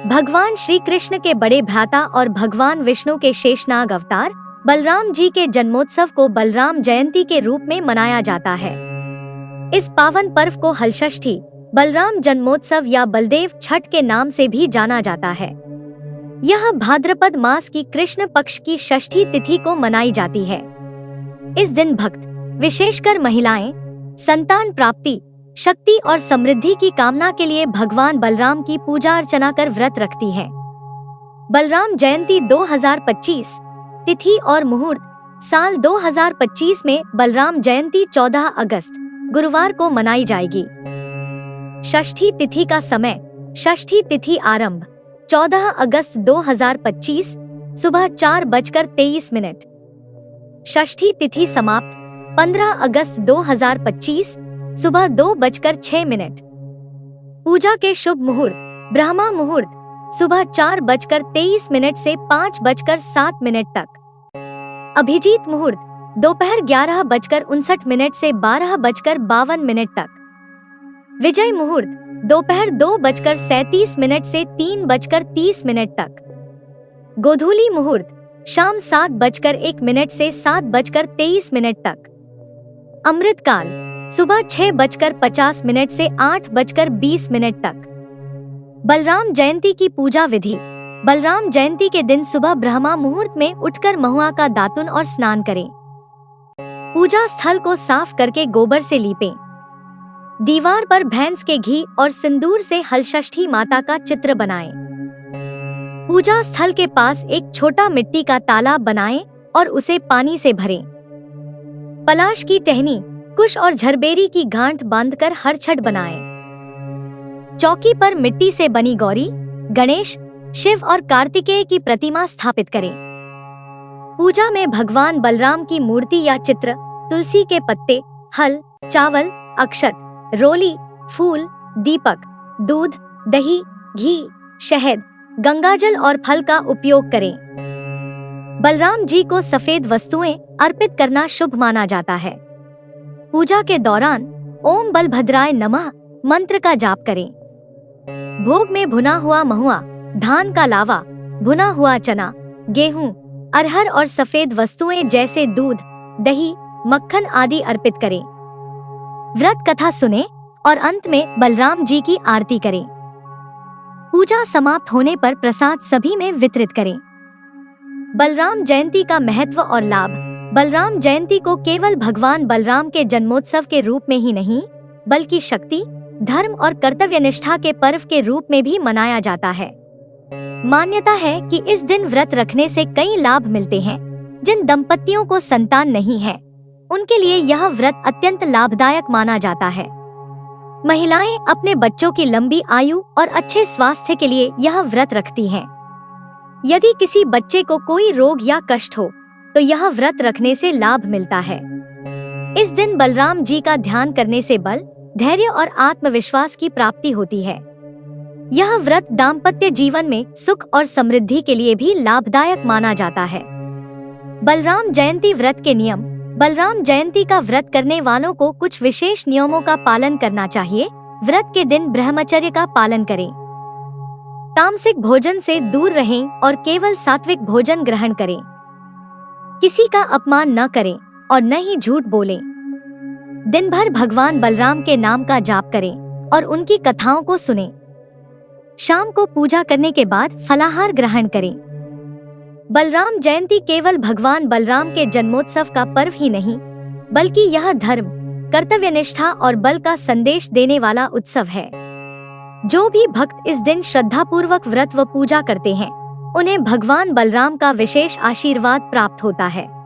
भगवान श्री कृष्ण के बड़े भ्राता और भगवान विष्णु के शेषनाग अवतार बलराम जी के जन्मोत्सव को बलराम जयंती के रूप में मनाया जाता है। इस पावन पर्व को हलषष्ठी, बलराम जन्मोत्सव या बलदेव छठ के नाम से भी जाना जाता है। यह भाद्रपद मास की कृष्ण पक्ष की षष्ठी तिथि को मनाई जाती है। इस दिन भक्त, विशेषकर महिलाएं, संतान प्राप्ति, शक्ति और समृद्धि की कामना के लिए भगवान बलराम की पूजा अर्चना कर व्रत रखती हैं। बलराम जयंती 2025 तिथि और मुहूर्त। साल 2025 में बलराम जयंती 14 अगस्त गुरुवार को मनाई जाएगी। षष्ठी तिथि का समय। षष्ठी तिथि आरंभ 14 अगस्त 2025 सुबह 4:23। षष्ठी तिथि समाप्त 15 अगस्त 2025 सुबह 2:06। पूजा के शुभ मुहूर्त। ब्रह्मा मुहूर्त सुबह 4:23 से 5:07 तक। अभिजीत मुहूर्त दोपहर 11:59 से 12:52 तक। विजय मुहूर्त दोपहर 2:37 से 3:30 तक। गोधूली मुहूर्त शाम 7:01 से 7:23 तक। अमृतकाल सुबह 6:50 से 8:20 तक। बलराम जयंती की पूजा विधि। बलराम जयंती के दिन सुबह ब्रह्मा मुहूर्त में उठकर महुआ का दातुन और स्नान करें। पूजा स्थल को साफ करके गोबर से लीपें। दीवार पर भैंस के घी और सिंदूर से हलषष्ठी माता का चित्र बनाएं। पूजा स्थल के पास एक छोटा मिट्टी का तालाब बनाएं और उसे पानी से भरें। पलाश की टहनी, कुश और झरबेरी की गांठ बांधकर हर छठ बनाएं। चौकी पर मिट्टी से बनी गौरी, गणेश, शिव और कार्तिकेय की प्रतिमा स्थापित करें। पूजा में भगवान बलराम की मूर्ति या चित्र, तुलसी के पत्ते, हल, चावल, अक्षत, रोली, फूल, दीपक, दूध, दही, घी, शहद, गंगाजल और फल का उपयोग करें। बलराम जी को सफेद वस्तुएं अर्पित करना शुभ माना जाता है। पूजा के दौरान ओम बलभद्राय नमः मंत्र का जाप करें। भोग में भुना हुआ महुआ, धान का लावा, भुना हुआ चना, गेहूं, अरहर और सफेद वस्तुएं जैसे दूध, दही, मक्खन आदि अर्पित करें। व्रत कथा सुने और अंत में बलराम जी की आरती करें। पूजा समाप्त होने पर प्रसाद सभी में वितरित करें। बलराम जयंती का महत्व और लाभ। बलराम जयंती को केवल भगवान बलराम के जन्मोत्सव के रूप में ही नहीं, बल्कि शक्ति, धर्म और कर्तव्यनिष्ठा के पर्व के रूप में भी मनाया जाता है। मान्यता है कि इस दिन व्रत रखने से कई लाभ मिलते हैं। जिन दंपतियों को संतान नहीं है, उनके लिए यह व्रत अत्यंत लाभदायक माना जाता है। महिलाएं अपने बच्चों की लंबी आयु और अच्छे स्वास्थ्य के लिए यह व्रत रखती हैं। यदि किसी बच्चे को कोई रोग या कष्ट हो, तो यह व्रत रखने से लाभ मिलता है। इस दिन बलराम जी का ध्यान करने से बल, धैर्य और आत्मविश्वास की प्राप्ति होती है। यह व्रत दाम्पत्य जीवन में सुख और समृद्धि के लिए भी लाभदायक माना जाता है। बलराम जयंती व्रत के नियम। बलराम जयंती का व्रत करने वालों को कुछ विशेष नियमों का पालन करना चाहिए। व्रत के दिन ब्रह्मचर्य का पालन करें। तामसिक भोजन से दूर रहें और केवल सात्विक भोजन ग्रहण करें। किसी का अपमान न करें और न ही झूठ बोलें। दिन भर भगवान बलराम के नाम का जाप करें और उनकी कथाओं को सुनें। शाम को पूजा करने के बाद फलाहार ग्रहण करें। बलराम जयंती केवल भगवान बलराम के जन्मोत्सव का पर्व ही नहीं, बल्कि यह धर्म, कर्तव्यनिष्ठा और बल का संदेश देने वाला उत्सव है। जो भी भक्त इस दिन श्रद्धापूर्वक व्रत व पूजा करते हैं, उन्हें भगवान बलराम का विशेष आशीर्वाद प्राप्त होता है।